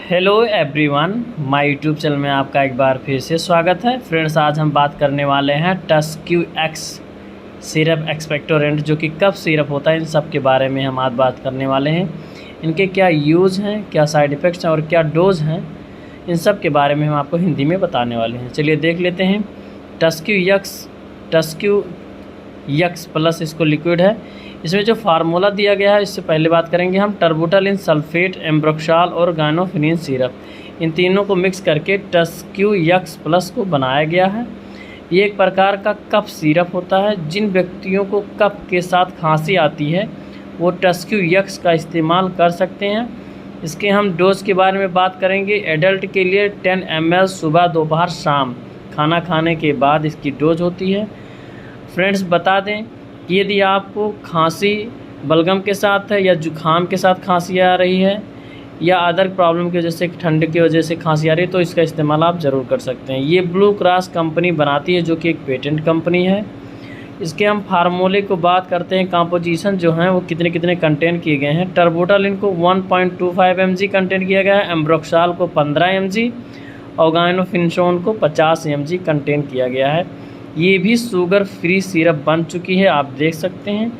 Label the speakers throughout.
Speaker 1: Hello everyone, my YouTube channel में आपका एक बार फिर से स्वागत है। फ्रेंड्स, आज हम बात करने वाले हैं टस्क्यू एक्स सिरप एक्सपेक्टोरेंट जो कि कफ सिरप होता है, इन सब के बारे में हम आज बात करने वाले हैं। इनके क्या यूज़ हैं, क्या साइड इफ़ेक्ट्स हैं और क्या डोज हैं, इन सब के बारे में हम आपको हिंदी में बताने वाले हैं। चलिए देख लेते हैं। टस्क्यू यक्स प्लस इसको लिक्विड है। इसमें जो फार्मूला दिया गया है, इससे पहले बात करेंगे हम। टर्बुटालिन सल्फेट, एम्ब्रोक्साल और गायनोफिनिन सिरप, इन तीनों को मिक्स करके टस्क्यू यक्स प्लस को बनाया गया है। ये एक प्रकार का कफ सिरप होता है। जिन व्यक्तियों को कफ के साथ खांसी आती है वो टस्क्यू यक्स का इस्तेमाल कर सकते हैं। इसके हम डोज के बारे में बात करेंगे। एडल्ट के लिए 10 ml सुबह, दोपहर, शाम खाना खाने के बाद इसकी डोज होती है। फ्रेंड्स, बता दें कि यदि आपको खांसी बलगम के साथ है या जुखाम के साथ खांसी आ रही है या अदर प्रॉब्लम की वजह से, ठंड की वजह से खांसी आ रही है, तो इसका इस्तेमाल आप ज़रूर कर सकते हैं। ये ब्लू क्रॉस कंपनी बनाती है जो कि एक पेटेंट कंपनी है। इसके हम फार्मूले को बात करते हैं। कंपोजिशन जो है वो कितने कितने कंटेंट किए गए हैं। टर्बुटालिन को 1.25 mg कंटेंट किया गया है, एम्ब्रोक्साल को 15 mg और गायनोफिनिन को 50 mg कंटेंट किया गया है। ये भी शुगर फ्री सिरप बन चुकी है, आप देख सकते हैं।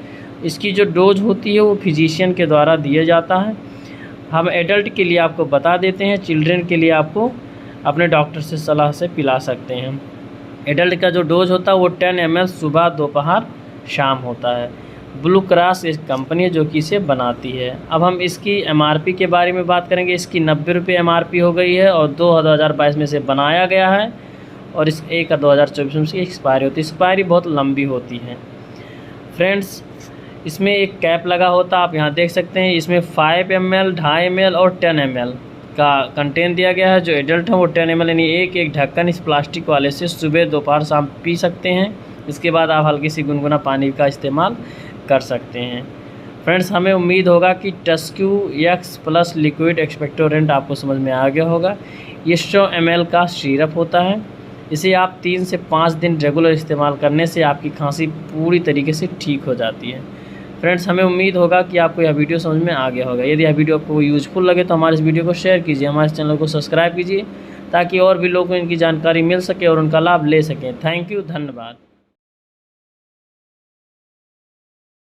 Speaker 1: इसकी जो डोज होती है वो फिजिशियन के द्वारा दिया जाता है। हम एडल्ट के लिए आपको बता देते हैं, चिल्ड्रन के लिए आपको अपने डॉक्टर से सलाह से पिला सकते हैं। एडल्ट का जो डोज होता है वो 10 ml सुबह, दोपहर, शाम होता है। ब्लू क्रॉस एक कंपनी है जो कि इसे बनाती है। अब हम इसकी MRP के बारे में बात करेंगे। इसकी 90 रुपये MRP हो गई है और 2022 में से बनाया गया है और इस 1/2024 में इसकी एक्सपायरी होती है। एक्सपायरी बहुत लंबी होती है। फ्रेंड्स, इसमें एक कैप लगा होता है, आप यहाँ देख सकते हैं। इसमें 5 ml, 2.5 ml और 10 ml का कंटेंट दिया गया है। जो एडल्ट हैं वो 10 ml यानी एक ढक्कन इस प्लास्टिक वाले से सुबह, दोपहर, शाम पी सकते हैं। इसके बाद आप हल्की सी गुनगुना पानी का इस्तेमाल कर सकते हैं। फ्रेंड्स, हमें उम्मीद होगा कि टस्क्यू यक्स प्लस लिक्विड एक्सपेक्टोरेंट आपको समझ में आ गया होगा। ये 100 ml का सिरप होता है। इसे आप 3 से 5 दिन रेगुलर इस्तेमाल करने से आपकी खांसी पूरी तरीके से ठीक हो जाती है। फ्रेंड्स, हमें उम्मीद होगा कि आपको यह वीडियो समझ में आ गया होगा। यदि यह वीडियो आपको यूज़फुल लगे तो हमारे इस वीडियो को शेयर कीजिए, हमारे चैनल को सब्सक्राइब कीजिए ताकि और भी लोगों को इनकी जानकारी मिल सके और उनका लाभ ले सकें। थैंक यू, धन्यवाद।